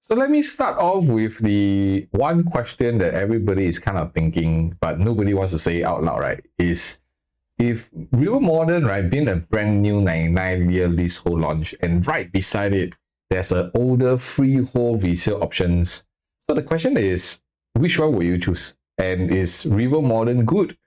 So let me start off with the one question that everybody is kind of thinking, but nobody wants to say it out loud, right? Is if River Modern, right, being a brand new 99-year leasehold launch, and right beside it, there's an older freehold resale options. So the question is, which one will you choose? And is River Modern good?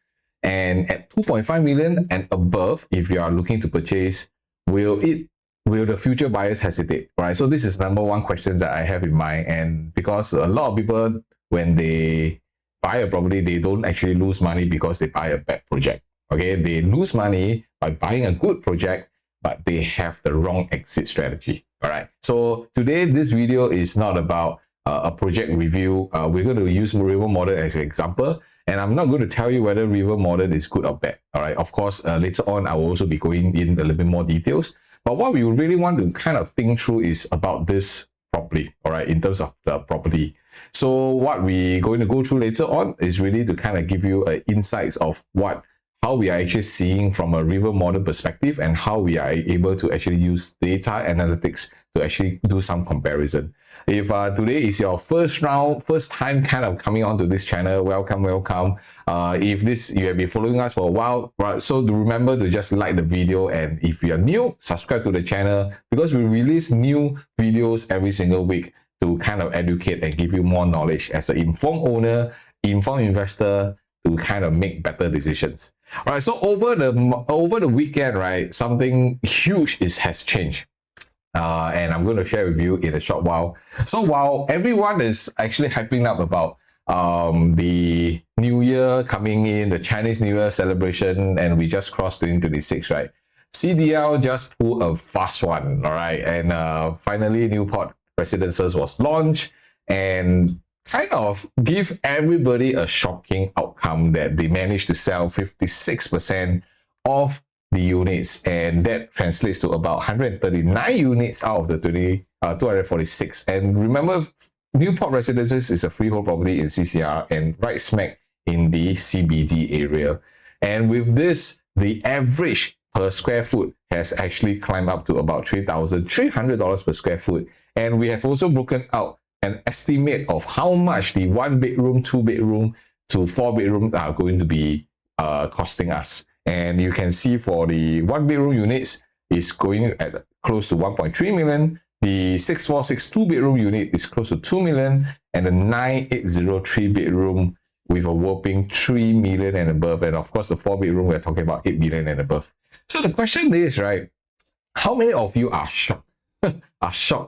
And at 2.5 million and above, if you are looking to purchase, will the future buyers hesitate? All right. So this is number one question that I have in mind. And because a lot of people, when they buy a property, they don't actually lose money because they buy a bad project. Okay. They lose money by buying a good project, but they have the wrong exit strategy. All right. So today, this video is not about a project review. We're going to use River Modern as an example. And I'm not going to tell you whether River Modern is good or bad. All right. Of course, later on, I will also be going in a little bit more details. But what we really want to kind of think through is about this properly, all right, in terms of the property. So what we're going to go through later on is really to kind of give you insights of how we are actually seeing from a River Modern perspective and how we are able to actually use data analytics to actually do some comparison. If today is your first time kind of coming onto this channel, welcome. If you have been following us for a while, right, so do remember to just like the video, and if you are new, subscribe to the channel, because we release new videos every single week to kind of educate and give you more knowledge as an informed owner, informed investor, to kind of make better decisions. All right, so over the weekend, right, something huge has changed. And I'm going to share with you in a short while. So while everyone is actually hyping up about the New Year coming in, the Chinese New Year celebration, and we just crossed 2026, right? CDL just pulled a fast one, all right? And finally, Newport Residences was launched and kind of give everybody a shocking outcome that they managed to sell 56% of the units, and that translates to about 139 units out of the 246. And remember, Newport Residences is a freehold property in CCR and right smack in the CBD area. And with this, the average per square foot has actually climbed up to about $3,300 per square foot. And we have also broken out an estimate of how much the 1-bedroom, 2-bedroom to 4-bedroom are going to be costing us. And you can see for the 1-bedroom units is going at close to 1.3 million. The 646 2-bedroom unit is close to 2 million, and the 9803 bedroom with a whopping 3 million and above. And of course, the 4-bedroom, we're talking about 8 million and above. So the question is, right, how many of you are shocked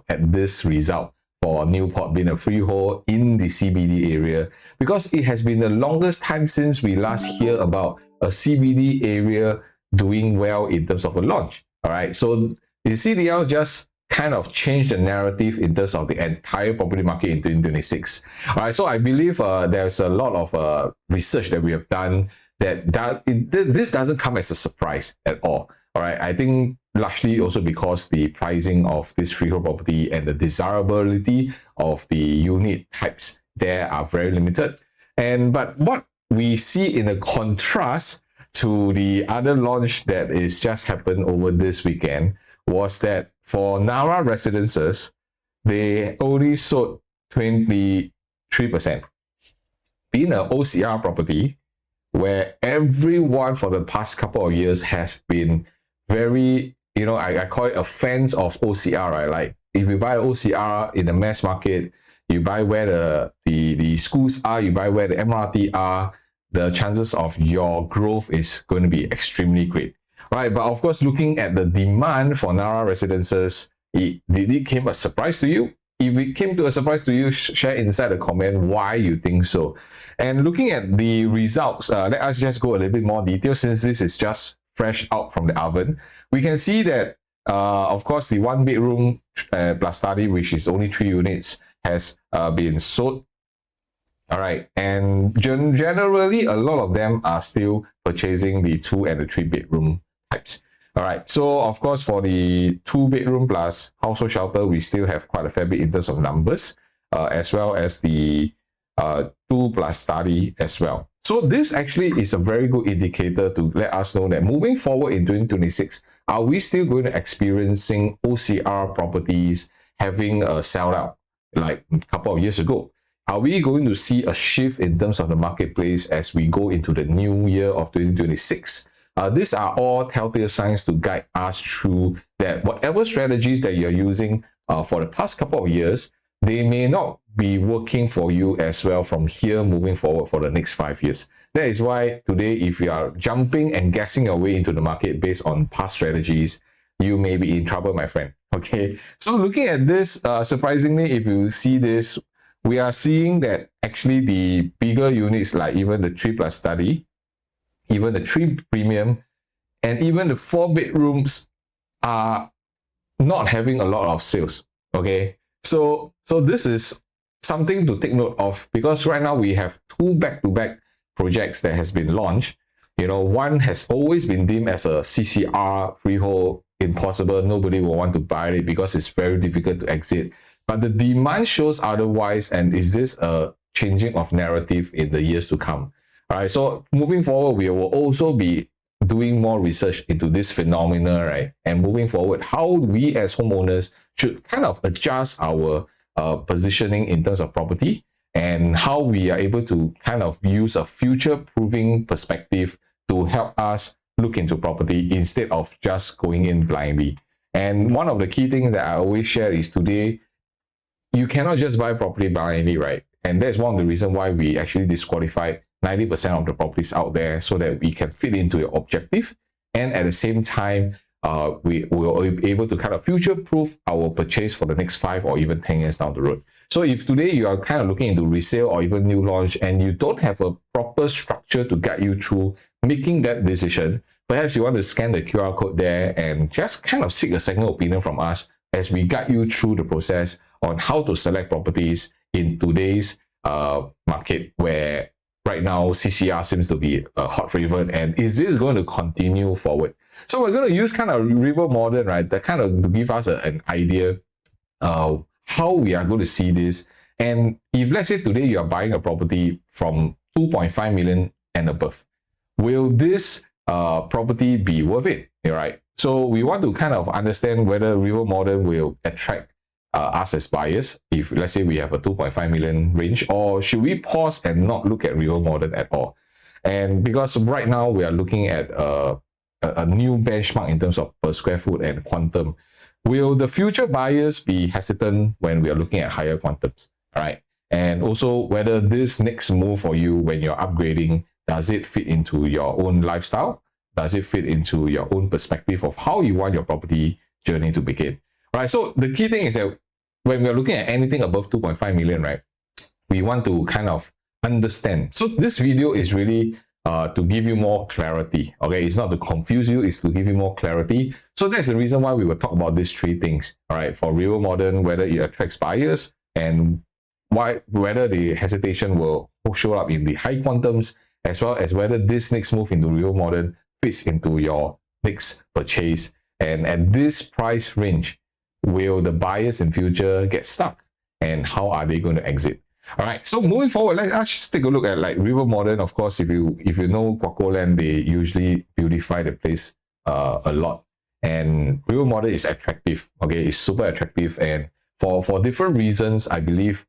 at this result for Newport being a freehold in the CBD area? Because it has been the longest time since we last hear about a CBD area doing well in terms of a launch. All right, so the CDL just kind of changed the narrative in terms of the entire property market in 2026. All right, so I believe there's a lot of research that we have done this doesn't come as a surprise at all. All right, I think largely also because the pricing of this freehold property and the desirability of the unit types there are very limited. But what we see in a contrast to the other launch that is just happened over this weekend was that for Nara Residences, they only sold 23%. Being an OCR property, where everyone for the past couple of years has been very, I call it a fans of OCR, right? Like if you buy OCR in the mass market, you buy where the schools are, you buy where the MRT are, the chances of your growth is going to be extremely great, right? But of course, looking at the demand for Nara Residences, did it came a surprise to you? If it came to a surprise to you, share inside the comment why you think so. And looking at the results, let us just go a little bit more detail since this is just fresh out from the oven. We can see that, of course, the 1-bedroom plus study, which is only 3 units, has been sold. All right, and generally, a lot of them are still purchasing the 2 and the 3-bedroom types. All right, so of course, for the 2-bedroom plus household shelter, we still have quite a fair bit in terms of numbers, as well as the 2 plus study as well. So this actually is a very good indicator to let us know that moving forward in 2026, are we still going to experiencing OCR properties having a sell out? like a couple of years ago? Are we going to see a shift in terms of the marketplace as we go into the new year of 2026? These are all telltale signs to guide us through that whatever strategies that you're using for the past couple of years, they may not be working for you as well from here moving forward for the next 5 years. That is why today, if you are jumping and guessing your way into the market based on past strategies, you may be in trouble, my friend. Okay, so looking at this, surprisingly, if you see this, we are seeing that actually the bigger units like even the 3 plus study, even the 3 premium, and even the 4 bedrooms are not having a lot of sales. Okay, so this is something to take note of, because right now we have 2 back-to-back projects that has been launched. You know, one has always been deemed as a CCR freehold, impossible, nobody will want to buy it because it's very difficult to exit. But the demand shows otherwise, and is this a changing of narrative in the years to come? All right, so moving forward, we will also be doing more research into this phenomena, right? And moving forward, how we as homeowners should kind of adjust our positioning in terms of property, and how we are able to kind of use a future-proofing perspective to help us look into property instead of just going in blindly. And one of the key things that I always share is today, you cannot just buy property blindly, right? And that's one of the reasons why we actually disqualified 90% of the properties out there, so that we can fit into your objective. And at the same time, we will be able to kind of future-proof our purchase for the next 5 or even 10 years down the road. So if today you are kind of looking into resale or even new launch, and you don't have a proper structure to guide you through making that decision, perhaps you want to scan the QR code there and just kind of seek a second opinion from us as we guide you through the process on how to select properties in today's market, where right now CCR seems to be a hot favorite, and is this going to continue forward? So we're going to use kind of River Modern, right, that kind of to give us an idea how we are going to see this. And if let's say today you are buying a property from 2.5 million and above, will this property be worth it, right? So we want to kind of understand whether River Modern will attract us as buyers if let's say we have a 2.5 million range, or should we pause and not look at River Modern at all? And because right now we are looking at a new benchmark in terms of per square foot and quantum, will the future buyers be hesitant when we are looking at higher quantums, right? And also whether this next move for you when you're upgrading, does it fit into your own lifestyle? Does it fit into your own perspective of how you want your property journey to begin? Right, so the key thing is that when we're looking at anything above 2.5 million, right, we want to kind of understand. So this video is really to give you more clarity. Okay, it's not to confuse you, it's to give you more clarity. So that's the reason why we will talk about these 3 things. All right, for River Modern, whether it attracts buyers, and whether the hesitation will show up in the high quantums, as well as whether this next move into River Modern fits into your next purchase. And at this price range, will the buyers in future get stuck, and how are they going to exit? All right, so moving forward, let's just take a look at like River Modern. Of course, if you know Guaco Land, they usually beautify the place a lot, and River Modern is attractive. Okay, it's super attractive, and for different reasons, I believe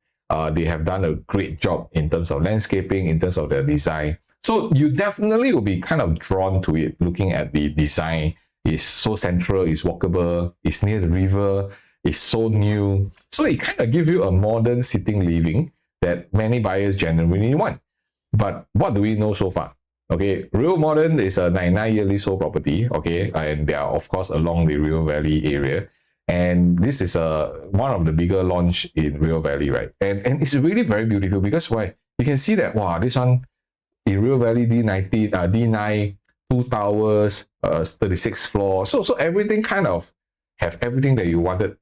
they have done a great job in terms of landscaping, in terms of their design. So you definitely will be kind of drawn to it, looking at the design. It's so central, it's walkable, it's near the river, it's so new. So it kind of gives you a modern sitting living that many buyers genuinely want. But what do we know so far? Okay, River Modern is a 99-year leasehold property, okay, and they are of course along the River Valley area. And this is one of the bigger launch in River Valley, right? And it's really very beautiful, because why? You can see that, wow, this one in River Valley D90, D9, 2 towers, 36 floors. So everything kind of have everything that you wanted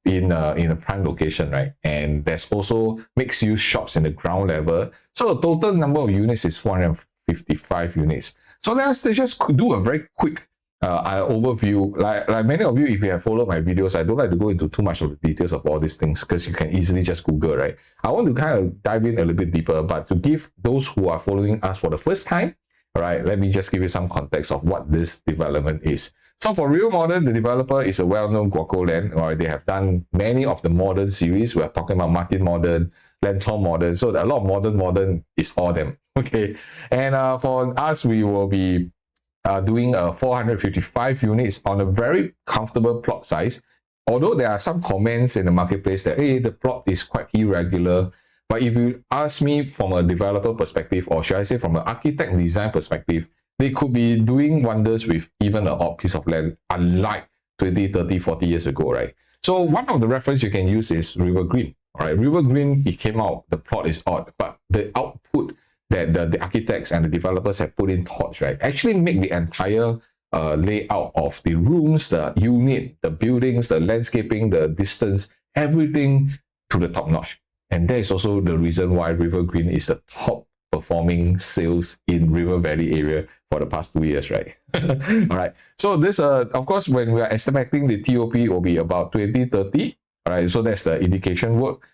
in a prime location, right? And there's also mixed use shops in the ground level. So the total number of units is 455 units. So let's just do a very quick overview. Like many of you, if you have followed my videos, I don't like to go into too much of the details of all these things, because you can easily just Google, right? I want to kind of dive in a little bit deeper, but to give those who are following us for the first time, all right, let me just give you some context of what this development is. So for River Modern, the developer is a well-known Guaco Land, or they have done many of the modern series. We are talking about Martin Modern, Lentor Modern. So a lot of modern is all them. Okay. And for us, we will be doing 455 units on a very comfortable plot size. Although there are some comments in the marketplace that, hey, the plot is quite irregular. But if you ask me from a developer perspective, or should I say from an architect design perspective, they could be doing wonders with even an odd piece of land, unlike 20, 30, 40 years ago, right? So one of the reference you can use is River Green. All right, River Green, it came out, the plot is odd, but the output that the architects and the developers have put in thoughts, right, actually make the entire layout of the rooms, the unit, the buildings, the landscaping, the distance, everything to the top notch. And that is also the reason why River Green is the top performing sales in River Valley area for the past 2 years, right? All right. So this, of course, when we are estimating the TOP will be about 2030. All right. So that's the indication work.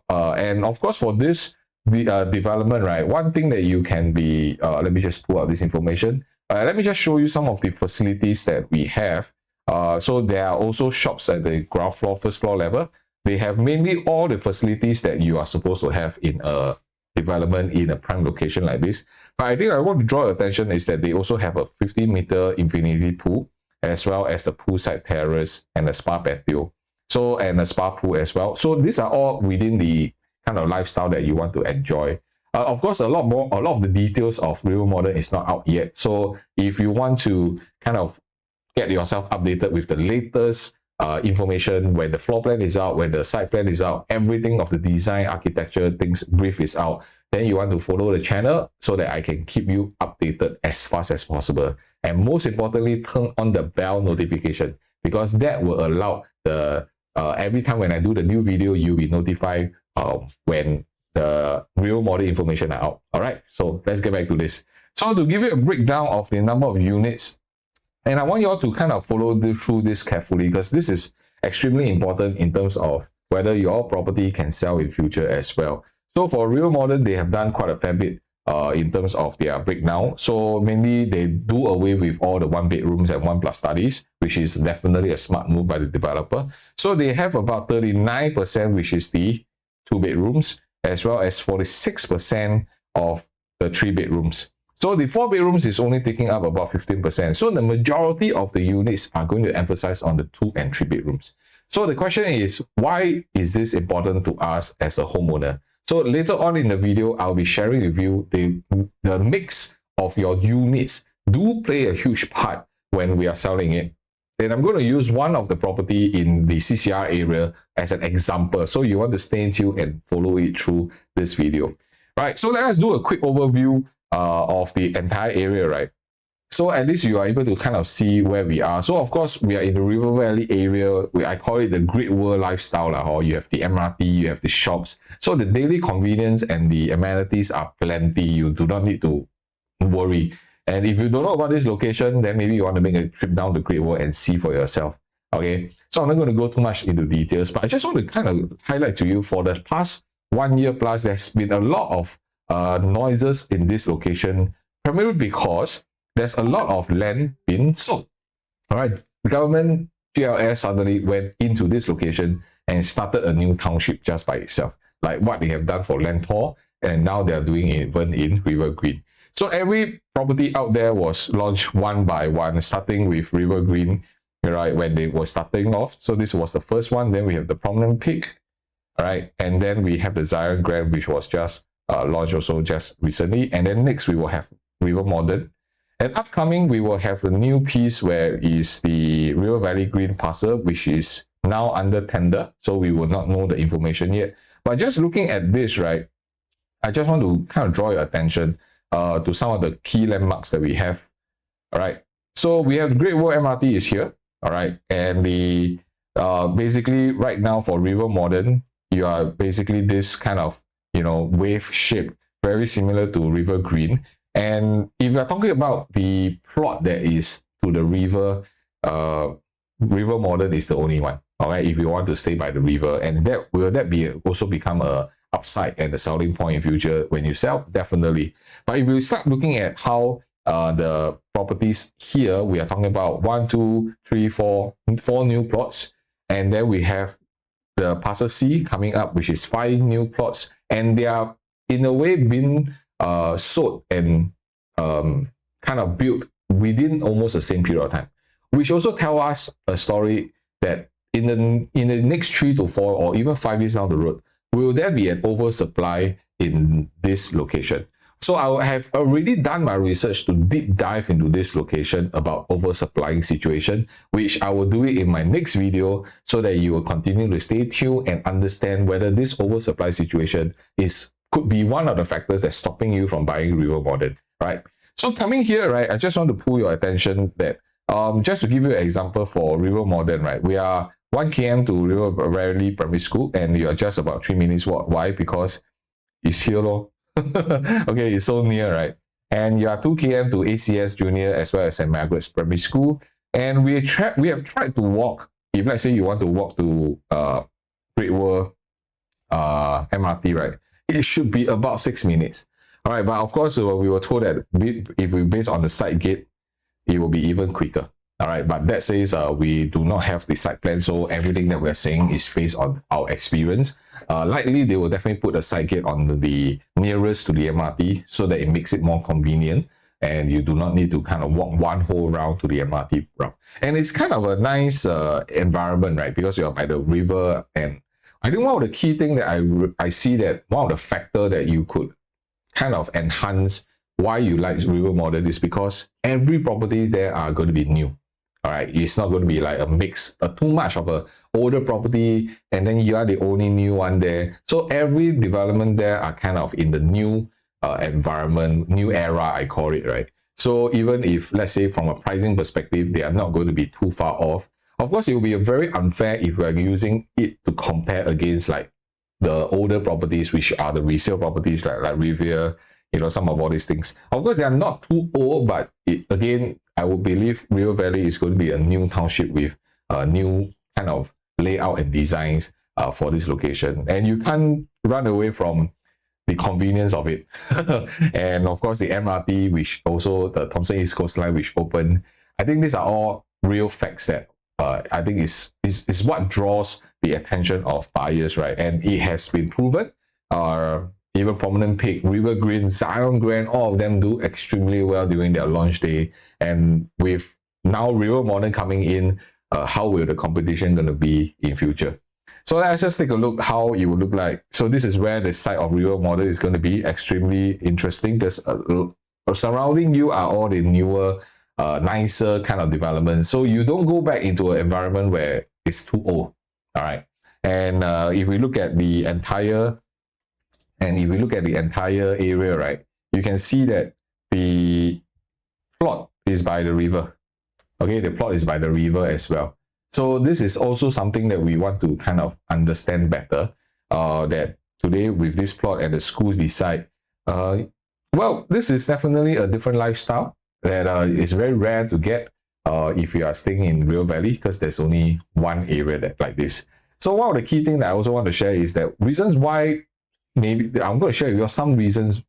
And of course, for this development, right, one thing that you can be, let me just pull out this information. Let me just show you some of the facilities that we have. So there are also shops at the ground floor, first floor level. They have mainly all the facilities that you are supposed to have in a development in a prime location like this. But I think I want to draw attention is that they also have a 50-meter infinity pool, as well as the poolside terrace and a spa patio. So, and a spa pool as well. So these are all within the kind of lifestyle that you want to enjoy. Of course, a lot of the details of River Modern is not out yet. So if you want to kind of get yourself updated with the latest information, when the floor plan is out, when the site plan is out, everything of the design, architecture, things brief is out, then you want to follow the channel so that I can keep you updated as fast as possible. And most importantly, turn on the bell notification, because that will allow the every time when I do the new video, you'll be notified when the real model information are out. All right, so let's get back to this. So to give you a breakdown of the number of units, and I want you all to kind of follow through this carefully, because this is extremely important in terms of whether your property can sell in future as well. So for Real Modern, they have done quite a fair bit in terms of their breakdown. So mainly they do away with all the 1 bedrooms and 1+ studies, which is definitely a smart move by the developer. So they have about 39%, which is the 2 bedrooms, as well as 46% of the 3 bedrooms. So the 4 bedrooms is only taking up about 15%. So the majority of the units are going to emphasize on the 2 and 3 bedrooms. So the question is, why is this important to us as a homeowner? So later on in the video, I'll be sharing with you the mix of your units do play a huge part when we are selling it. Then I'm going to use one of the property in the CCR area as an example. So you want to stay tuned and follow it through this video. Right, so let us do a quick overview of the entire area, right? So at least you are able to kind of see where we are. So of course, we are in the River Valley area. I call it the Great World lifestyle, or you have the MRT, you have the shops. So the daily convenience and the amenities are plenty. You do not need to worry. And if you don't know about this location, then maybe you want to make a trip down to Great World and see for yourself. Okay, so I'm not going to go too much into details, but I just want to kind of highlight to you, for the past 1 year plus, there's been a lot of noises in this location, primarily because there's a lot of land being sold. All right, the government, GLS, suddenly went into this location and started a new township just by itself, like what they have done for Lentor, and now they are doing it even in River Green. So every property out there was launched one by one, starting with River Green, right, when they were starting off. So this was the first one. Then we have the Prominent Peak, all right, and then we have the Zion Grand, which was just launched also just recently. And then next we will have River Modern. And upcoming, we will have a new piece where is the River Valley Green parcel, which is now under tender. So we will not know the information yet. But just looking at this, right, I just want to kind of draw your attention to some of the key landmarks that we have. All right. So we have Great World MRT is here. All right. And the basically right now for River Modern, you are basically this kind of, you know, wave shape, very similar to River Green. And if you're talking about the plot that is to the river, River Modern is the only one. All right, if you want to stay by the river, and that will be also become a upside and a selling point in future when you sell, definitely. But if you start looking at how the properties here, we are talking about 1, 2, 3, 4, 4 new plots. And then we have the parcel C coming up, which is 5 new plots. And they are in a way being sold and kind of built within almost the same period of time, which also tell us a story that in the next 3 to 4 or even 5 years down the road, will there be an oversupply in this location? So I have already done my research to deep dive into this location about oversupplying situation, which I will do it in my next video so that you will continue to stay tuned and understand whether this oversupply situation could be one of the factors that's stopping you from buying River Modern, right? So coming here, right, I just want to pull your attention that just to give you an example for River Modern, right, we are 1 km to River Valley Primary School and you are just about 3 minutes walk. Why? Because it's here, lor. Okay, it's so near, right? And you are 2 km to ACS Junior as well as St. Margaret's Primary School. And we have tried to walk, if let's say you want to walk to Great World MRT, right? It should be about 6 minutes. All right, but of course, we were told that if we base on the site gate, it will be even quicker. All right, but that says we do not have the site plan, so everything that we're saying is based on our experience. Likely, they will definitely put a site gate on the nearest to the MRT so that it makes it more convenient and you do not need to kind of walk one whole round to the MRT route. And it's kind of a nice environment, right? Because you're by the river, and I think one of the key things that I see that one of the factor that you could kind of enhance why you like River Modern is because every property there are going to be new. All right, it's not going to be like a mix, too much of a older property, and then you are the only new one there. So every development there are kind of in the new environment, new era, I call it, right? So even if, let's say, from a pricing perspective, they are not going to be too far off. Of course, it will be very unfair if we are using it to compare against like the older properties, which are the resale properties like Riviera, you know, some of all these things. Of course, they are not too old, but again, I would believe River Valley is going to be a new township with new kind of layout and designs for this location. And you can't run away from the convenience of it. And of course, the MRT, which also the Thomson East Coast Line, which opened. I think these are all real facts that I think is what draws the attention of buyers, right? And it has been proven. Even Prominent Peak, River Green, Zion Grand, all of them do extremely well during their launch day. And with now River Modern coming in, how will the competition going to be in future? So let's just take a look how it will look like. So this is where the site of River Modern is going to be extremely interesting because surrounding you are all the newer, nicer kind of developments. So you don't go back into an environment where it's too old. All right. And if we look at the entire area, right, you can see that the plot is by the river. Okay, the plot is by the river as well. So this is also something that we want to kind of understand better. That today with this plot and the schools beside, well, this is definitely a different lifestyle that is very rare to get if you are staying in River Valley, because there's only one area that like this. So one of the key things that I also want to share is that reasons why. Maybe I'm going to share with you some reasons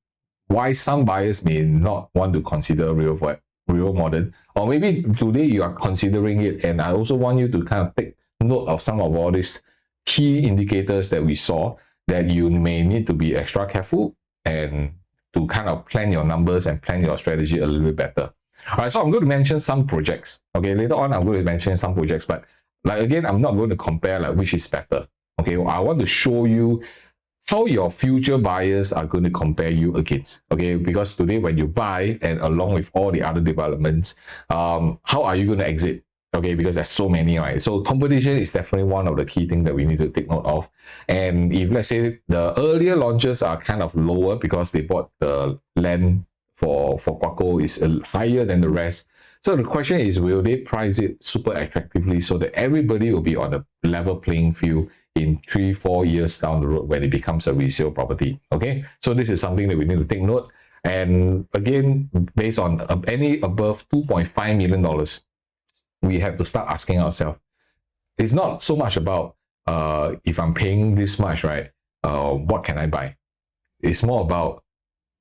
why some buyers may not want to consider River Modern, or maybe today you are considering it, and I also want you to kind of take note of some of all these key indicators that we saw that you may need to be extra careful and to kind of plan your numbers and plan your strategy a little bit better. All right, so I'm going to mention some projects. Okay, later on I'm going to mention some projects, but like again, I'm not going to compare like which is better. Okay, I want to show you how your future buyers are going to compare you against. Okay, because today when you buy and along with all the other developments, how are you going to exit? Okay, because there's so many, right? So competition is definitely one of the key things that we need to take note of. And if let's say the earlier launches are kind of lower because they bought the land for Quaco is higher than the rest. So the question is, will they price it super attractively so that everybody will be on a level playing field in 3-4 years down the road when it becomes a resale property? Okay, so this is something that we need to take note. And again, based on any above $2.5 million, we have to start asking ourselves, it's not so much about if I'm paying this much, right, what can I buy? It's more about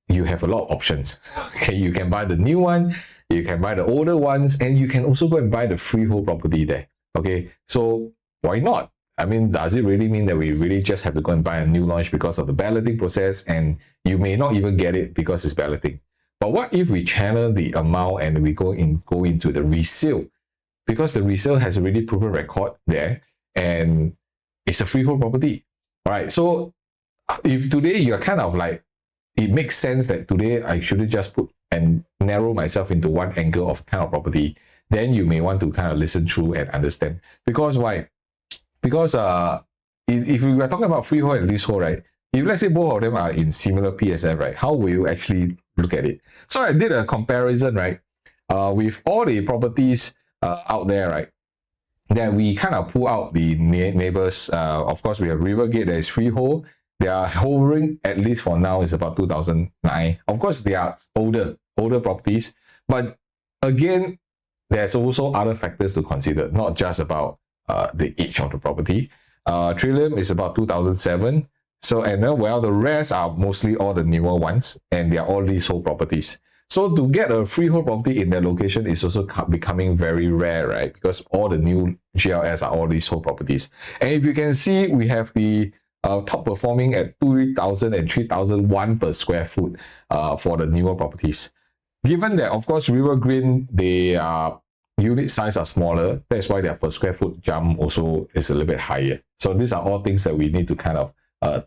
you have a lot of options. Okay, you can buy the new one, you can buy the older ones, and you can also go and buy the freehold property there. Okay, so why not? I mean, does it really mean that we really just have to go and buy a new launch because of the balloting process, and you may not even get it because it's balloting? But what if we channel the amount and we go into the resale? Because the resale has a really proven record there, and it's a freehold property. All right, so if today you're kind of like, it makes sense that today I shouldn't just put and narrow myself into one angle of kind of property, then you may want to kind of listen through and understand. Because why? Because if we were talking about freehold and leasehold, right? If let's say both of them are in similar PSF, right? How will you actually look at it? So I did a comparison, right? With all the properties out there, right? Then we kind of pull out the neighbors. Of course, we have Rivergate that is freehold. They are hovering, at least for now, is about 2009. Of course, they are older properties. But again, there's also other factors to consider, not just about the age of the property. Trillium is about 2007. So, and then, well, the rest are mostly all the newer ones, and they are all leasehold properties. So to get a freehold property in that location is also becoming very rare, right? Because all the new GLS are all leasehold properties. And if you can see, we have the top performing at 3,000 and 3,001 per square foot for the newer properties. Given that, of course, River Green, their unit size are smaller, that's why their per square foot jump also is a little bit higher. So these are all things that we need to kind of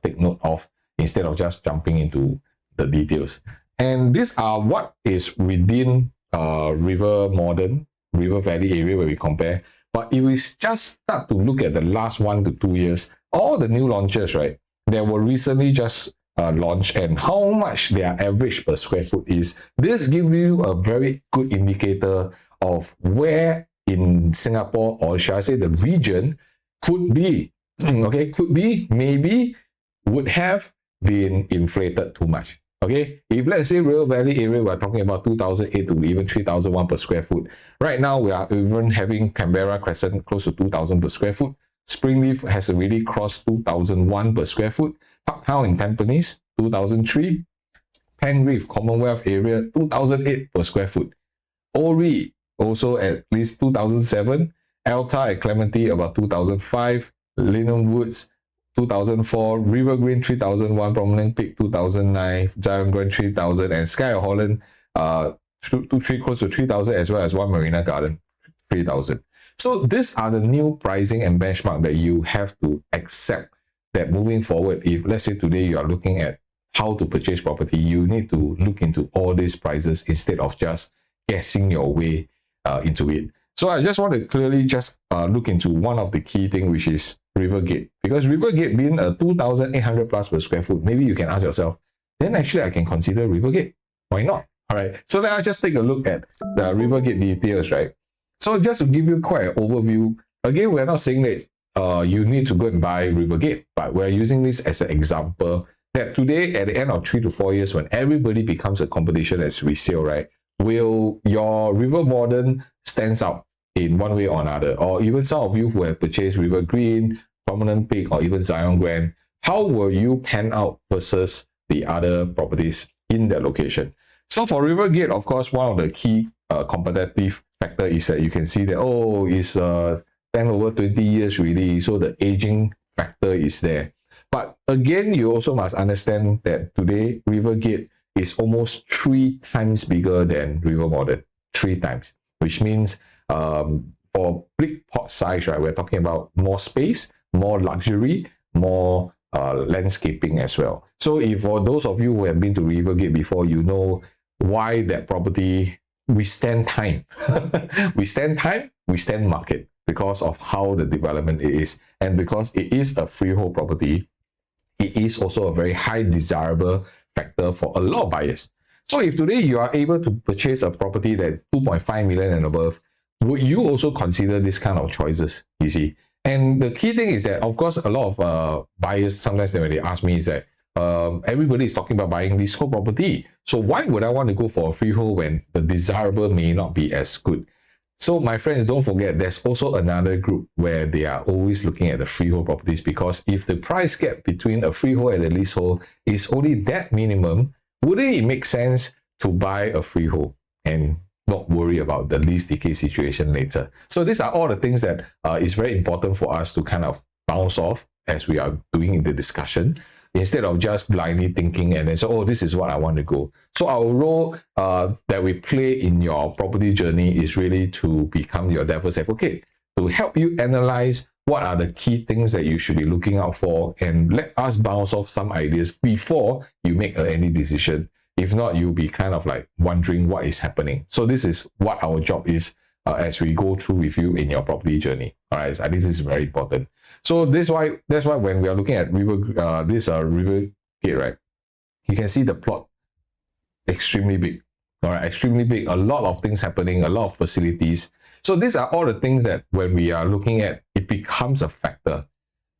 take note of instead of just jumping into the details. And these are what is within River Modern, River Valley area where we compare. But if we just start to look at the last 1 to 2 years, all the new launches, right, that were recently just launched and how much their average per square foot is, this gives you a very good indicator of where in Singapore, or shall I say the region, could be, okay, could be, maybe, would have been inflated too much. Okay, if let's say River Valley area, we're talking about 2008 to even 3001 per square foot. Right now, we are even having Canberra Crescent close to 2000 per square foot. Springleaf has already crossed 2001 per square foot. Parktown in Tampines, 2003. Penreef Commonwealth area, 2008 per square foot. Ori, also at least 2007. Alta at Clementi, about 2005. Linen Woods, 2004, River Green 3001, Promenade Peak 2009, Giant Grand 3000, and Sky of Holland close to 3000, as well as One Marina Garden 3000. So these are the new pricing and benchmark that you have to accept, that moving forward, if let's say today you are looking at how to purchase property, you need to look into all these prices instead of just guessing your way into it. So I just want to clearly just look into one of the key things, which is Rivergate. Because Rivergate being a 2,800 plus per square foot, maybe you can ask yourself, then actually I can consider Rivergate. Why not? All right. So let us just take a look at the Rivergate details, right? So just to give you quite an overview, again, we're not saying that you need to go and buy Rivergate, but we're using this as an example that today, at the end of 3 to 4 years, when everybody becomes a competition as resale, right? Will your River Modern stands out in one way or another? Or even some of you who have purchased River Green, Prominent Peak, or even Zion Grand, how will you pan out versus the other properties in that location? So for Rivergate, of course, one of the key competitive factor is that you can see that, oh, it's 10 over 20 years really, so the aging factor is there. But again, you also must understand that today, Rivergate is almost 3 times bigger than River Modern, 3 times, which means for big pot size, right, we're talking about more space, more luxury, more landscaping as well. So if for those of you who have been to Rivergate before, you know why that property withstand time. Withstand time, withstand market, because of how the development it is. And because it is a freehold property, it is also a very high desirable factor for a lot of buyers. So if today you are able to purchase a property that 2.5 million and above, would you also consider this kind of choices, you see? And the key thing is that, of course, a lot of buyers, sometimes when they ask me is that, everybody is talking about buying this whole property. So why would I want to go for a freehold when the desirable may not be as good? So my friends, don't forget, there's also another group where they are always looking at the freehold properties, because if the price gap between a freehold and a leasehold is only that minimum, wouldn't it make sense to buy a freehold and not worry about the lease decay situation later? So these are all the things that is very important for us to kind of bounce off as we are doing the discussion, instead of just blindly thinking and then say, oh, this is what I want to go. So our role that we play in your property journey is really to become your devil's advocate, to help you analyze what are the key things that you should be looking out for, and let us bounce off some ideas before you make any decision. If not, you'll be kind of like wondering what is happening. So this is what our job is as we go through with you in your property journey. All right, so I think this is very important. So that's why when we are looking at River Gate, right, you can see the plot extremely big. All right, extremely big. A lot of things happening, a lot of facilities. So these are all the things that when we are looking at, it becomes a factor.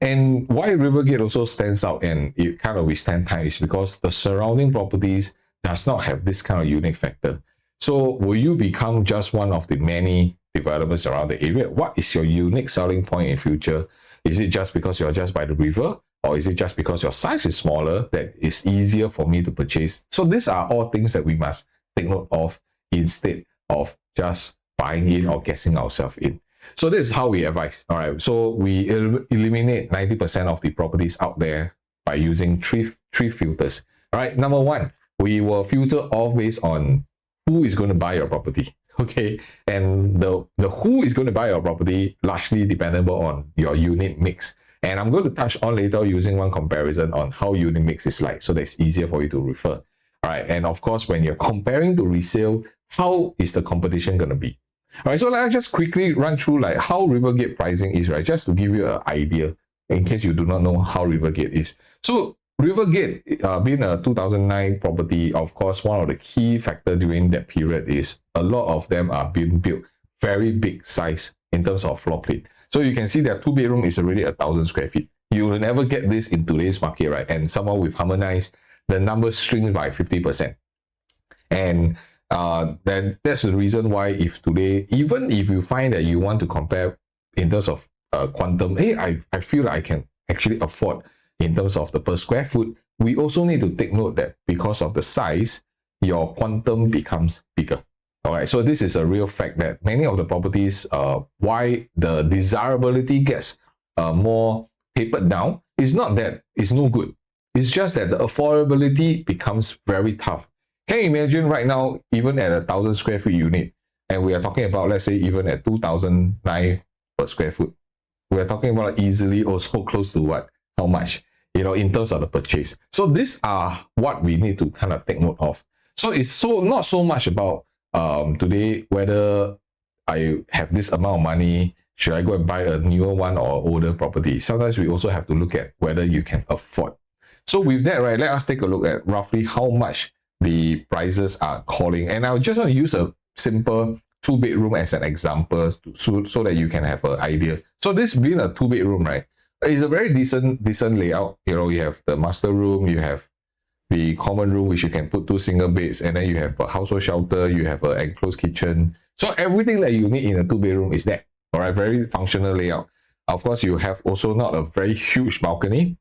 And why Rivergate also stands out and it kind of withstand time is because the surrounding properties does not have this kind of unique factor. So will you become just one of the many developers around the area? What is your unique selling point in future? Is it just because you're just by the river? Or is it just because your size is smaller that it's easier for me to purchase? So these are all things that we must take note of instead of just buying in or guessing ourselves in. So this is how we advise. All right. So we eliminate 90% of the properties out there by using three filters. All right. Number one, we will filter off based on who is going to buy your property. Okay. And the who is going to buy your property largely dependable on your unit mix. And I'm going to touch on later using one comparison on how unit mix is like, so that's easier for you to refer. All right. And of course, when you're comparing to resale, how is the competition going to be? All right, so let's just quickly run through like how Rivergate pricing is, right? Just to give you an idea in case you do not know how Rivergate is. So Rivergate, being a 2009 property, of course, one of the key factors during that period is a lot of them are being built very big size in terms of floor plate. So you can see that 2-bedroom is already 1,000 square feet. You will never get this in today's market, right? And someone with harmonized, the numbers shrink by 50%. And then that's the reason why if today, even if you find that you want to compare in terms of quantum, hey, I feel like I can actually afford in terms of the per square foot, we also need to take note that because of the size, your quantum becomes bigger. All right, so this is a real fact that many of the properties, why the desirability gets more tapered down, is not that it's no good. It's just that the affordability becomes very tough. Can you imagine right now, even at 1,000 square feet unit, and we are talking about, let's say, even at 2,009 per square foot, we are talking about easily also close to what? How much? You know, in terms of the purchase. So these are what we need to kind of take note of. So it's not so much about today whether I have this amount of money, should I go and buy a newer one or older property? Sometimes we also have to look at whether you can afford. So with that, right, let us take a look at roughly how much the prices are calling. And I'll just want to use a simple 2-bedroom as an example so that you can have an idea. So this being a 2-bedroom, right, is a very decent layout. You know, you have the master room, you have the common room, which you can put 2 single beds, and then you have a household shelter, you have an enclosed kitchen. So everything that you need in a 2-bedroom is there. All right, very functional layout. Of course, you have also not a very huge balcony.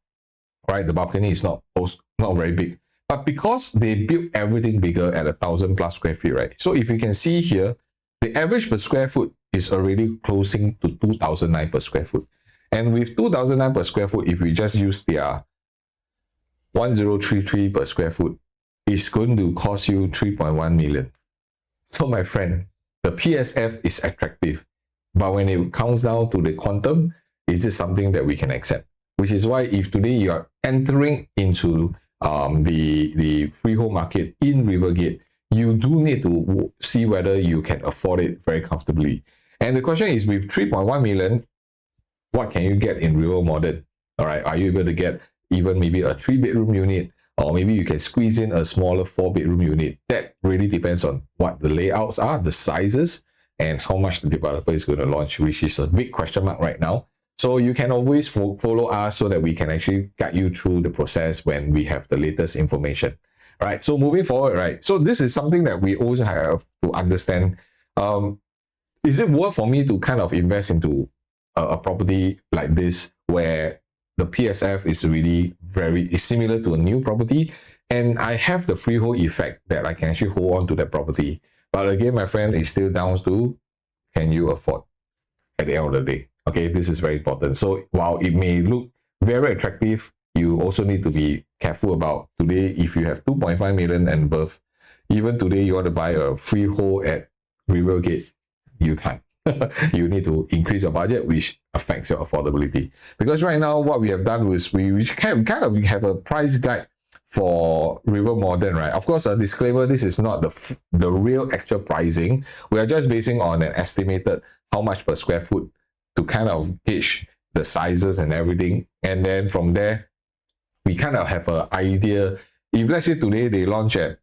Right, the balcony is not very big. But because they built everything bigger at 1,000 plus square feet, right? So if you can see here, the average per square foot is already closing to 2,009 per square foot. And with 2,009 per square foot, if we just use their 1,033 per square foot, it's going to cost you 3.1 million. So my friend, the PSF is attractive. But when it comes down to the quantum, is this something that we can accept? Which is why if today you are entering into the freehold market in Rivergate, you do need to see whether you can afford it very comfortably. And the question is, with 3.1 million, what can you get in River Modern? All right, are you able to get even maybe a 3-bedroom unit, or maybe you can squeeze in a smaller 4-bedroom unit? That really depends on what the layouts are, the sizes, and how much the developer is going to launch, which is a big question mark right now. So you can always follow us so that we can actually guide you through the process when we have the latest information. All right, so moving forward, right? So this is something that we also have to understand. Is it worth for me to kind of invest into a property like this where the PSF is really is similar to a new property? and I have the freehold effect that I can actually hold on to that property. But again, my friend, it's still down to, can you afford at the end of the day? Okay, this is very important. So while it may look very attractive, you also need to be careful about today. If you have 2.5 million and above, even today you want to buy a freehold at Rivergate, you can't. You need to increase your budget, which affects your affordability. Because right now, what we have done was we kind of have a price guide for River Modern, right? Of course, a disclaimer, this is not the real actual pricing. We are just basing on an estimated how much per square foot to kind of gauge the sizes and everything. And then from there, we kind of have an idea. If let's say today they launch at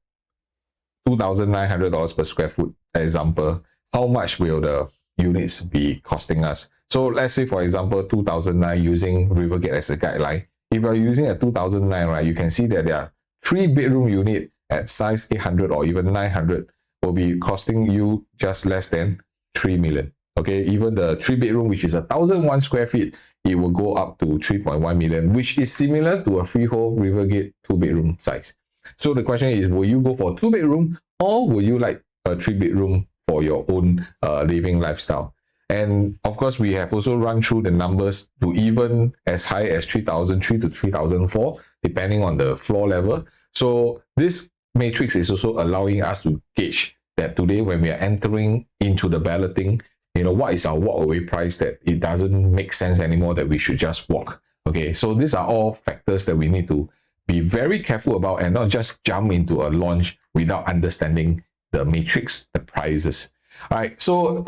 $2,900 per square foot, example, how much will the units be costing us? So let's say, for example, 2009 using Rivergate as a guideline. If you're using a 2009, right, you can see that there are 3-bedroom unit at size 800 or even 900 will be costing you just less than 3 million. Okay, even the 3-bedroom, which is 1,001 square feet, it will go up to 3.1 million, which is similar to a freehold Rivergate 2-bedroom size. So the question is, will you go for a 2-bedroom or will you like a 3-bedroom for your own living lifestyle? And of course, we have also run through the numbers to even as high as 3,003 to 3,004, depending on the floor level. So this matrix is also allowing us to gauge that today when we are entering into the balloting, what is our walkaway price, that it doesn't make sense anymore that we should just walk. Okay, so these are all factors that we need to be very careful about and not just jump into a launch without understanding the matrix, the prices. All right, so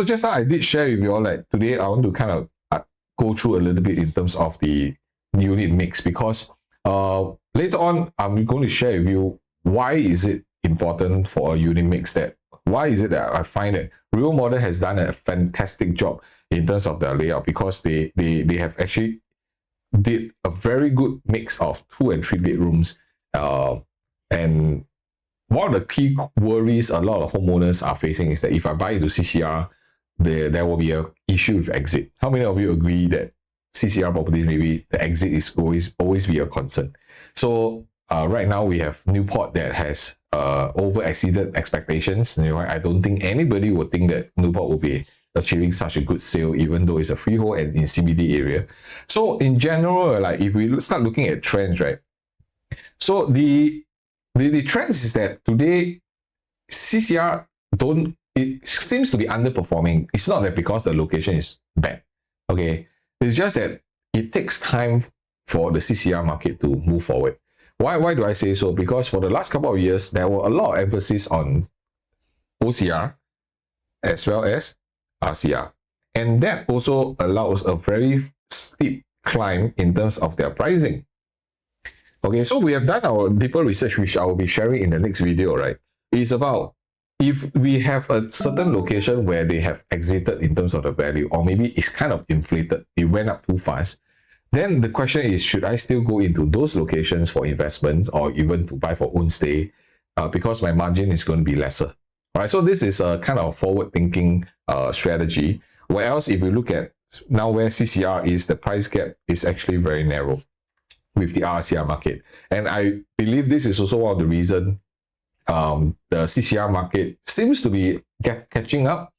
just now I did share with you all that today I want to kind of go through a little bit in terms of the unit mix, because later on I'm going to share with you why is it important for a unit mix, why is it that I find that Real Modern has done a fantastic job in terms of their layout, because they have actually did a very good mix of 2 and 3 bedrooms. And one of the key worries a lot of homeowners are facing is that if I buy into CCR, there will be an issue with exit. How many of you agree that CCR properties, maybe the exit is always be a concern? So right now we have Newport that has over exceeded expectations. I don't think anybody would think that Newport will be achieving such a good sale, even though it's a freehold and in CBD area. So in general, like if we start looking at trends, right? So the trends is that today CCR it seems to be underperforming. It's not that because the location is bad. Okay, it's just that it takes time for the CCR market to move forward. Why do I say so? Because for the last couple of years, there were a lot of emphasis on OCR as well as RCR. And that also allows a very steep climb in terms of their pricing. Okay, so we have done our deeper research, which I will be sharing in the next video, right? It's about if we have a certain location where they have exited in terms of the value, or maybe it's kind of inflated, it went up too fast, then the question is, should I still go into those locations for investments or even to buy for own stay, because my margin is going to be lesser? All right, so this is a kind of forward-thinking strategy. Whereas if you look at now where CCR is, the price gap is actually very narrow with the RCR market. And I believe this is also one of the reasons the CCR market seems to be catching up.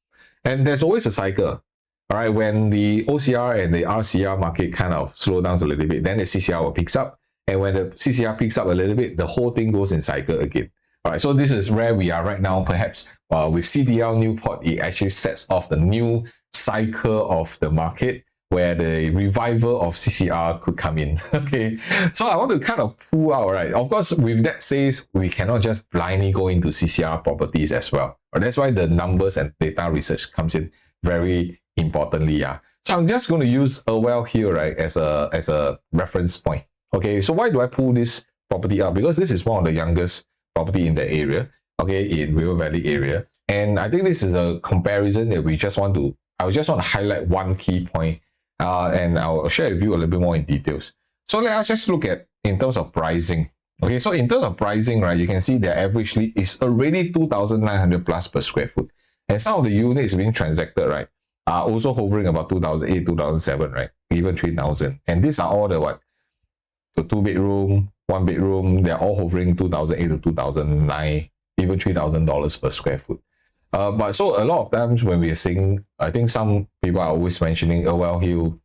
And there's always a cycle. All right, when the OCR and the RCR market kind of slow down a little bit, then the CCR will picks up. And when the CCR picks up a little bit, the whole thing goes in cycle again. All right, so this is where we are right now. Perhaps with CDL Newport, it actually sets off the new cycle of the market where the revival of CCR could come in. Okay, so I want to kind of pull out, right? Of course, with that says, we cannot just blindly go into CCR properties as well. That's why the numbers and data research comes in very importantly. Yeah. So I'm just going to use Urwell here, right, as a reference point. Okay, so why do I pull this property up? Because this is one of the youngest property in the area, okay, in River Valley area. And I think this is a comparison that I just want to highlight one key point, and I'll share with you a little bit more in details. So let us just look at in terms of pricing. Okay, so in terms of pricing, right, you can see that averagely is already 2,900 plus per square foot. And some of the units being transacted, right, are also hovering about 2008, 2007, right, even 3,000. And these are all the 2-bedroom, one bedroom, they're all hovering 2008 to 2009, even $3,000 per square foot. But so a lot of times when we are seeing, I think some people are always mentioning, oh, well, Hill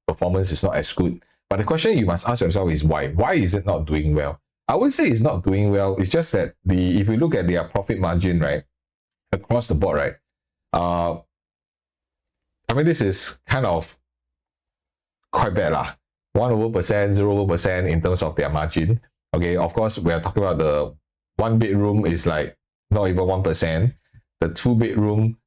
performance is not as good. But the question you must ask yourself is why? Why is it not doing well? I would say it's not doing well. It's just that if you look at their profit margin, right, across the board, right, I mean, this is kind of quite bad lah. 1% 0% in terms of their margin. Okay, of course, we are talking about the one bedroom is like not even 1%. The two bedroom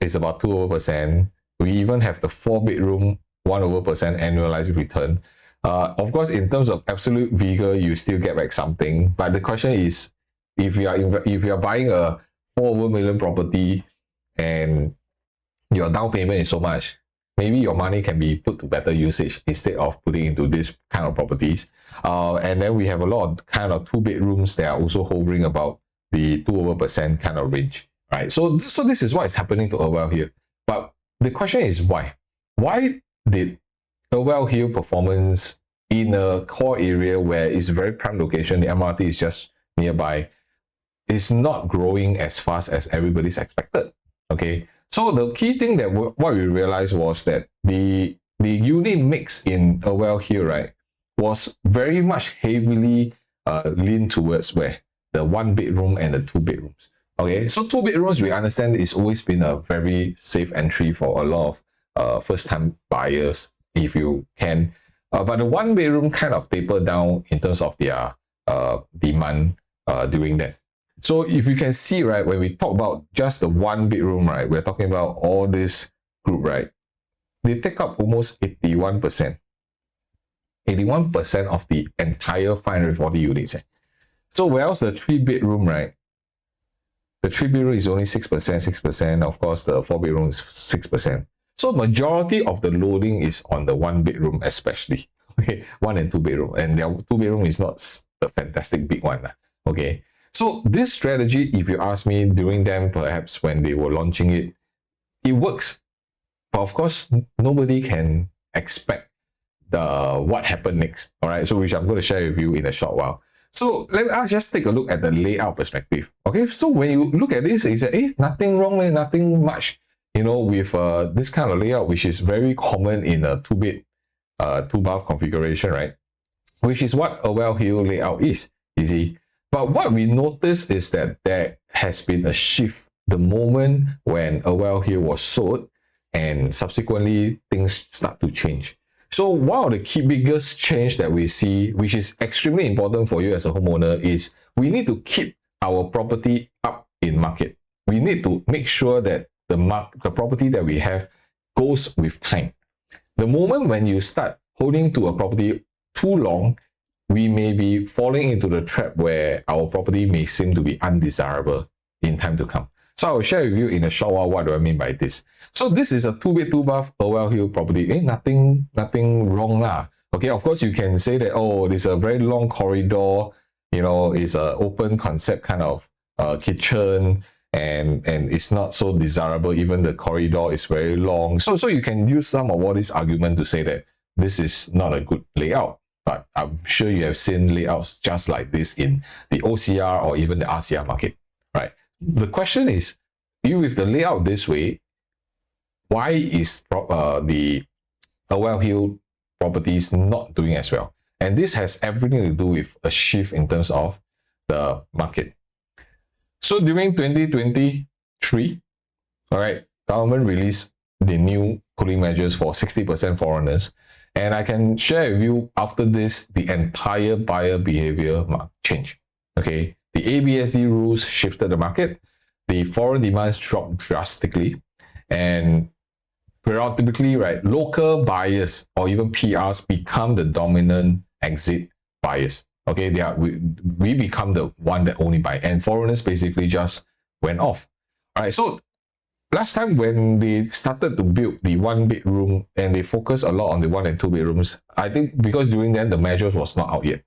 is about 2%. We even have the four bedroom 1% annualized return. Of course, in terms of absolute vigor, you still get back something. But the question is, if you are buying a 4 million property and your down payment is so much, maybe your money can be put to better usage instead of putting into this kind of properties. And then we have a lot of kind of two bedrooms that are also hovering about the 2% kind of range, right? So this is what is happening to Irwell here. But the question is why? Why did Irwell Hill performance in a core area where it's very prime location, the MRT is just nearby, is not growing as fast as everybody's expected? Okay, so the key thing that what we realized was that the unit mix in Irwell Hill, right, was very much heavily leaned towards where the one bedroom and the two bedrooms. Okay, so two bedrooms, we understand it's always been a very safe entry for a lot of first-time buyers, if you can. But the one bedroom kind of tapered down in terms of their demand during that. So if you can see, right, when we talk about just the one bedroom, right, we're talking about all this group, right, they take up almost 81%. 81% of the entire 540 units. So whereas the three bedroom, right, the three bedroom is only 6%, 6%. Of course, the four bedroom is 6%. So majority of the loading is on the one bedroom, especially. Okay, one and two bedroom. And their two bedroom is not the fantastic big one. Okay. So this strategy, if you ask me, during them, perhaps when they were launching it, it works. But of course, nobody can expect what happened next. All right. So which I'm going to share with you in a short while. So let us just take a look at the layout perspective. Okay. So when you look at this, you say, nothing wrong, nothing much, with this kind of layout, which is very common in a two-bed, two-bath configuration, right? Which is what Irwell Hill layout is, you see. But what we notice is that there has been a shift the moment when Irwell Hill was sold, and subsequently things start to change. So one of the biggest change that we see, which is extremely important for you as a homeowner, is we need to keep our property up in market. We need to make sure that the property that we have goes with time. The moment when you start holding to a property too long, we may be falling into the trap where our property may seem to be undesirable in time to come. So I will share with you in a short while what do I mean by this. So this is a two-bed, two-bath Irwell Hill property. Nothing wrong lah. Okay, of course you can say that, oh, there's a very long corridor, it's an open concept kind of kitchen, and it's not so desirable. Even the corridor is very long. So you can use some of all this argument to say that this is not a good layout. But I'm sure you have seen layouts just like this in the OCR or even the RCR market, right? The question is, with the layout this way, why is the Irwell Hill properties not doing as well? And this has everything to do with a shift in terms of the market. So during 2023, all right, government released the new cooling measures for 60% foreigners. And I can share with you after this, the entire buyer behavior change. Okay, the ABSD rules shifted the market. The foreign demands dropped drastically. And periodically, right, local buyers or even PRs become the dominant exit buyers. Okay, we become the one that only buy. And foreigners basically just went off. All right, so last time when they started to build the one bedroom and they focused a lot on the one and two bedrooms, I think because during then the measures was not out yet.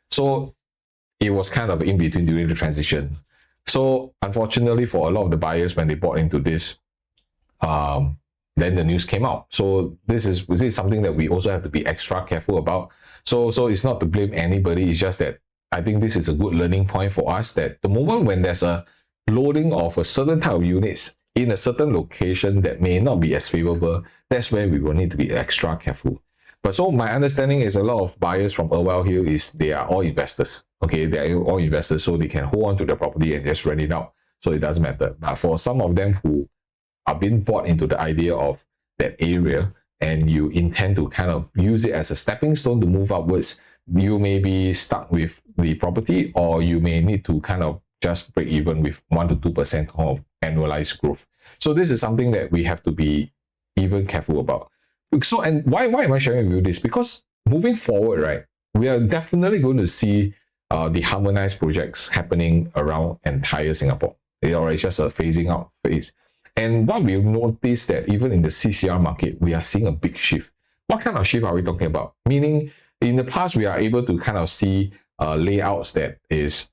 So it was kind of in between during the transition. So unfortunately for a lot of the buyers, when they bought into this, then the news came out. So this is something that we also have to be extra careful about. So it's not to blame anybody. It's just that I think this is a good learning point for us, that the moment when there's a loading of a certain type of units in a certain location that may not be as favorable, that's where we will need to be extra careful. But so my understanding is a lot of buyers from Irwell Hill is they are all investors. Okay, they are all investors, so they can hold on to the property and just rent it out. So it doesn't matter. But for some of them who are being bought into the idea of that area, and you intend to kind of use it as a stepping stone to move upwards, you may be stuck with the property, or you may need to kind of just break even with 1 to 2% of annualized growth. So this is something that we have to be even careful about. So, and why am I sharing with you this? Because moving forward, right, we are definitely going to see the harmonized projects happening around entire Singapore. Or it's just a phasing out phase. And what we've noticed that even in the CCR market, we are seeing a big shift. What kind of shift are we talking about? Meaning, in the past, we are able to kind of see layouts that is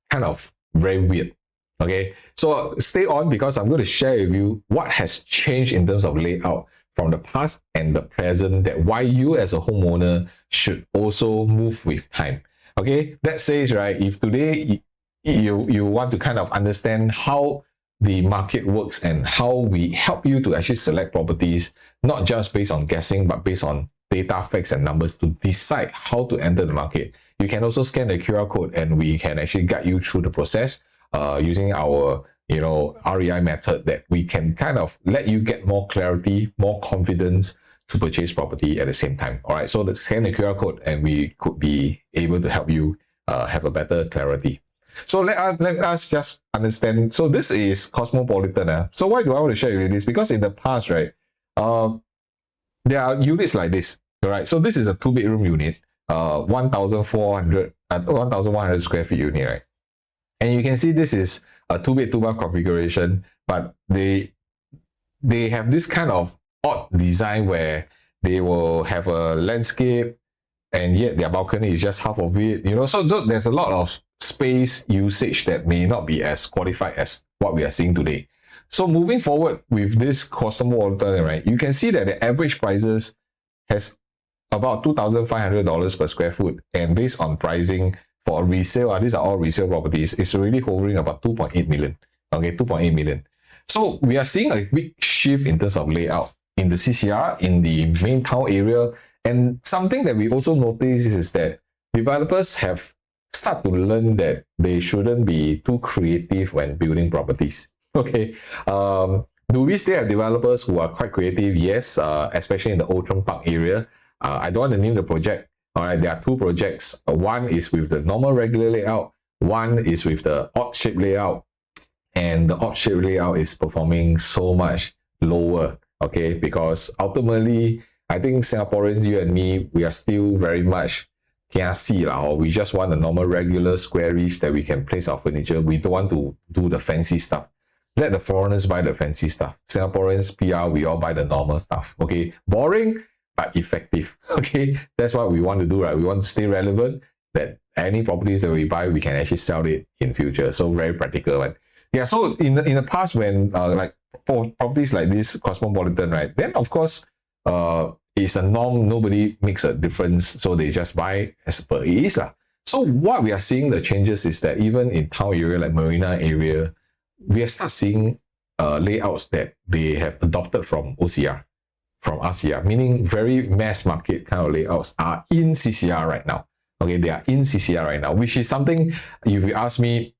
kind of very weird. Okay, so stay on, because I'm going to share with you what has changed in terms of layout from the past and the present, that why you as a homeowner should also move with time. Okay, that says, right, if today you want to kind of understand how the market works and how we help you to actually select properties, not just based on guessing, but based on data, facts, and numbers to decide how to enter the market, you can also scan the QR code and we can actually guide you through the process using our REI method, that we can kind of let you get more clarity, more confidence to purchase property at the same time. All right, so let's scan the QR code and we could be able to help you have a better clarity. So let us just understand. So this is Cosmopolitan. So why do I want to share with you this? Because in the past, right, there are units like this. All right, so this is a 2-bedroom unit, 1,100 square feet unit, right? And you can see this is a 2-bed 2-bath configuration, but they have this kind of odd design where they will have a landscape, and yet their balcony is just half of it. So there's a lot of space usage that may not be as qualified as what we are seeing today. So moving forward with this Cosmopolitan, right, you can see that the average prices has about $2,500 per square foot, and based on pricing for a resale, these are all resale properties, it's already hovering about 2.8 million. Okay, 2.8 million. So we are seeing a big shift in terms of layout in the CCR, in the main town area. And something that we also notice is that developers have started to learn that they shouldn't be too creative when building properties. Okay, do we still have developers who are quite creative? Yes, especially in the Outram Park area. I don't want to name the project. All right, there are 2 projects. One is with the normal regular layout. One is with the odd shape layout. And the odd shape layout is performing so much lower. Okay, because ultimately, I think Singaporeans, you and me, we are still very much kiasi, or we just want a normal regular squarish that we can place our furniture. We don't want to do the fancy stuff. Let the foreigners buy the fancy stuff. Singaporeans, PR, we all buy the normal stuff. Okay, boring but effective. Okay, that's what we want to do, right? We want to stay relevant, that any properties that we buy, we can actually sell it in future. So very practical, right? Yeah, so in the past, when like properties like this Cosmopolitan, right, then of course it's a norm, nobody makes a difference, so they just buy as per it is lah. So what we are seeing the changes is that even in town area like Marina area, we are start seeing layouts that they have adopted from OCR, from RCR, meaning very mass market kind of layouts are in CCR right now. Okay, they are in CCR right now, which is something, if you ask me,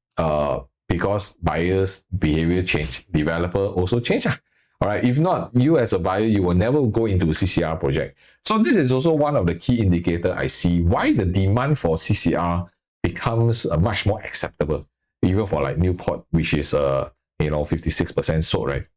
because buyers' behavior change, developer also change. All right, if not, you as a buyer, you will never go into a CCR project. So this is also one of the key indicators I see why the demand for CCR becomes much more acceptable, even for like Newport, which is 56% sold, right?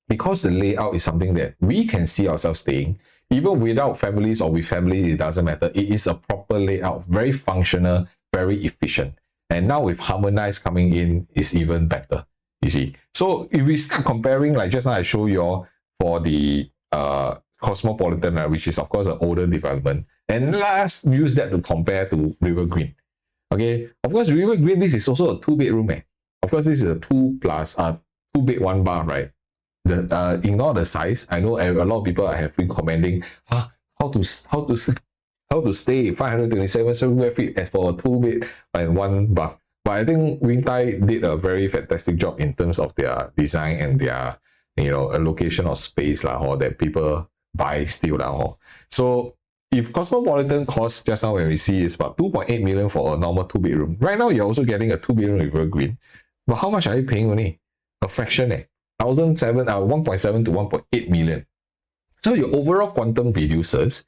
Because the layout is something that we can see ourselves staying, even without families or with families, it doesn't matter. It is a proper layout, very functional, very efficient. And now with harmonized coming in, is even better, you see. So if we start comparing, like just now I show you all for the Cosmopolitan, which is of course an older development, and let's use that to compare to River Green. Okay, of course, River Green, this is also a 2-bedroom. Of course, this is a 2-bed 1 bath, right? Ignore the size. I know a lot of people have been commenting, how to how to stay 527 square feet as for a 2 bed and 1 bath. But I think Wing Tai did a very fantastic job in terms of their design and their allocation of space or that people buy still So if Cosmopolitan cost just now when we see is about 2.8 million for a normal 2 bedroom, right now you're also getting a 2 bedroom with evergreen. But how much are you paying only? A fraction 1.7 to 1.8 million. So your overall quantum reduces.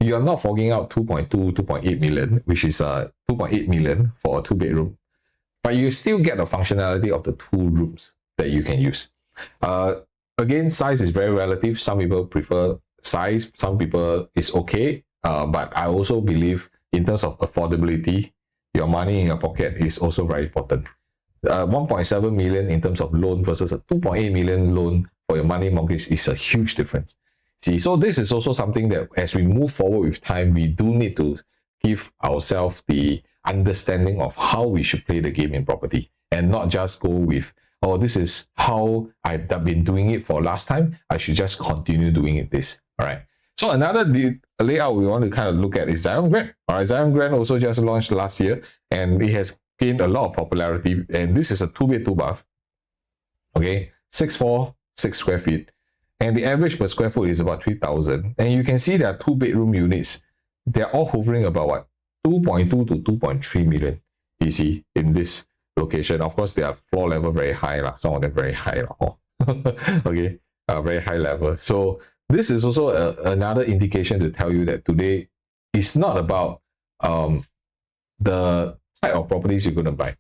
You are not forking out 2.2, 2.8 million, which is 2.8 million for a 2 bedroom. But you still get the functionality of the 2 rooms that you can use. Again, size is very relative. Some people prefer size, some people is okay. But I also believe in terms of affordability, your money in your pocket is also very important. 1.7 million in terms of loan versus a 2.8 million loan for your money mortgage is a huge difference. See, so this is also something that as we move forward with time, we do need to give ourselves the understanding of how we should play the game in property and not just go with, oh, this is how I've been doing it for last time, I should just continue doing it this. All right. So another layout we want to kind of look at is Zion Grand. All right, Zion Grand also just launched last year and it has gained a lot of popularity. And this is a 2 bed, 2 bath. Okay, 6'4", 6 square feet. And the average per square foot is about 3,000. And you can see there are 2 bedroom units. They're all hovering about what? 2.2 to 2.3 million easy in this location. Of course, they are floor level very high. Some of them very high. Okay, very high level. So this is also another indication to tell you that today it's not about the type of properties you're going to buy.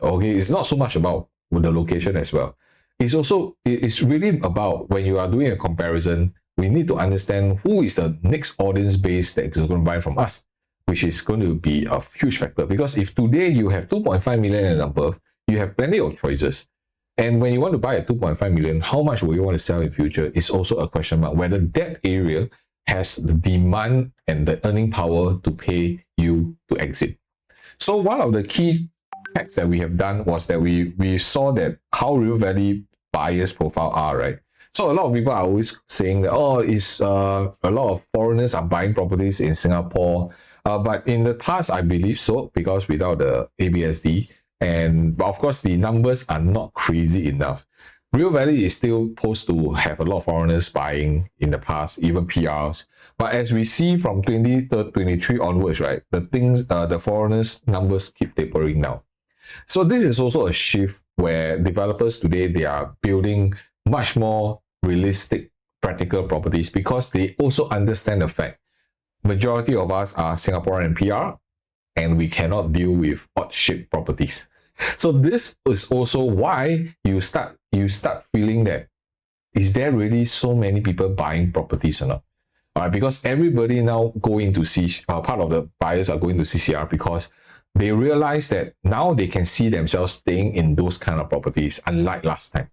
Okay, it's not so much about the location as well. It's really about when you are doing a comparison, we need to understand who is the next audience base that is going to buy from us, which is going to be a huge factor. Because if today you have 2.5 million and above, you have plenty of choices. And when you want to buy at 2.5 million, how much will you want to sell in future is also a question mark, whether that area has the demand and the earning power to pay you to exit. So one of the key checks that we have done was that we saw that how River Valley buyers profile are, right? So a lot of people are always saying that, oh, it's a lot of foreigners are buying properties in Singapore. But in the past, I believe so, because without the ABSD, but of course, the numbers are not crazy enough. River Valley is still supposed to have a lot of foreigners buying in the past, even PRs. But as we see from 2023 onwards, right, the foreigners numbers keep tapering now. So this is also a shift where developers today, they are building much more realistic, practical properties because they also understand the fact majority of us are Singaporean and PR, and we cannot deal with odd-shaped properties. So this is also why you start feeling that, is there really so many people buying properties or not? All right, because everybody now going to see, part of the buyers are going to CCR because they realize that now they can see themselves staying in those kind of properties, unlike last time.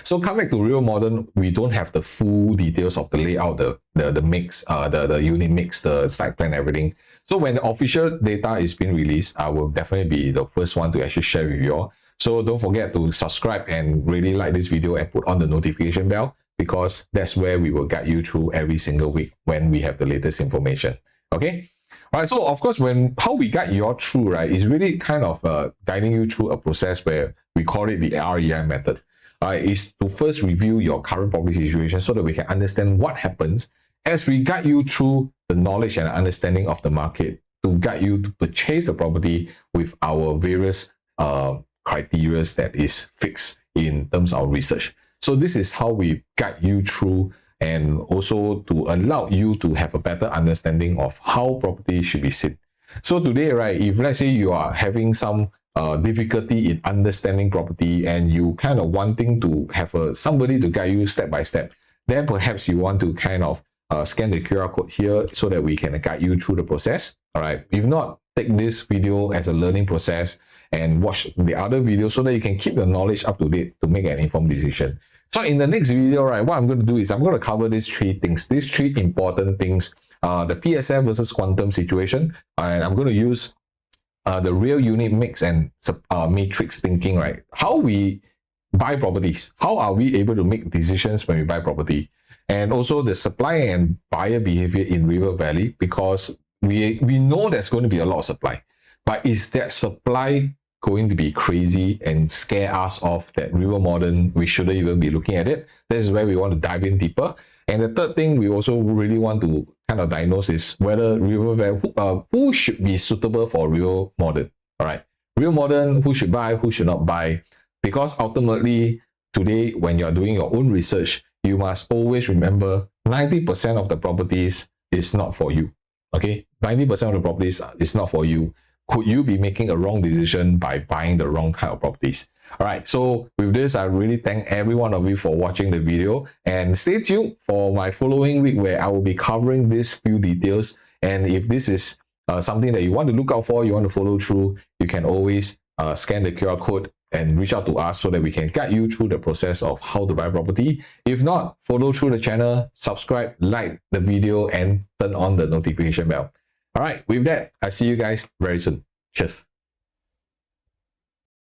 So come back to Real Modern, we don't have the full details of the layout, the mix, the unit mix, the site plan, everything. So when the official data is being released, I will definitely be the first one to actually share with you all. So don't forget to subscribe and really like this video and put on the notification bell, because that's where we will guide you through every single week when we have the latest information. Okay. All right, so of course, how we guide you all through, right, is really kind of guiding you through a process where we call it the REI method. Is to first review your current property situation so that we can understand what happens as we guide you through the knowledge and understanding of the market to guide you to purchase the property with our various criteria that is fixed in terms of research. So this is how we guide you through, and also to allow you to have a better understanding of how property should be seen. So today, right, if let's say you are having some difficulty in understanding property and you kind of wanting to have somebody to guide you step by step, then perhaps you want to kind of scan the QR code here so that we can guide you through the process. All right. If not, take this video as a learning process and watch the other videos so that you can keep your knowledge up to date to make an informed decision. So in the next video, right, what I'm going to do is I'm going to cover these 3 things, these 3 important things, the PSF versus quantum situation, and I'm going to use the real unit mix and matrix thinking, right? How we buy properties, how are we able to make decisions when we buy property? and also the supply and buyer behavior in River Valley, because we know there's going to be a lot of supply. But is that supply going to be crazy and scare us off that River Modern, we shouldn't even be looking at it? This is where we want to dive in deeper. And the third thing we also really want to kind of diagnose is whether River Valley, who should be suitable for River Modern. All right, River Modern, who should buy, who should not buy? Because ultimately, today, when you're doing your own research, you must always remember 90% of the properties is not for you. Okay, 90% of the properties is not for you. Could you be making a wrong decision by buying the wrong kind of properties? All right, so with this, I really thank every one of you for watching the video, and stay tuned for my following week where I will be covering these few details. And if this is something that you want to look out for, you want to follow through, you can always scan the QR code and reach out to us so that we can guide you through the process of how to buy property. If not, follow through the channel, subscribe, like the video, and turn on the notification bell. All right, with that, I see you guys very soon. Cheers.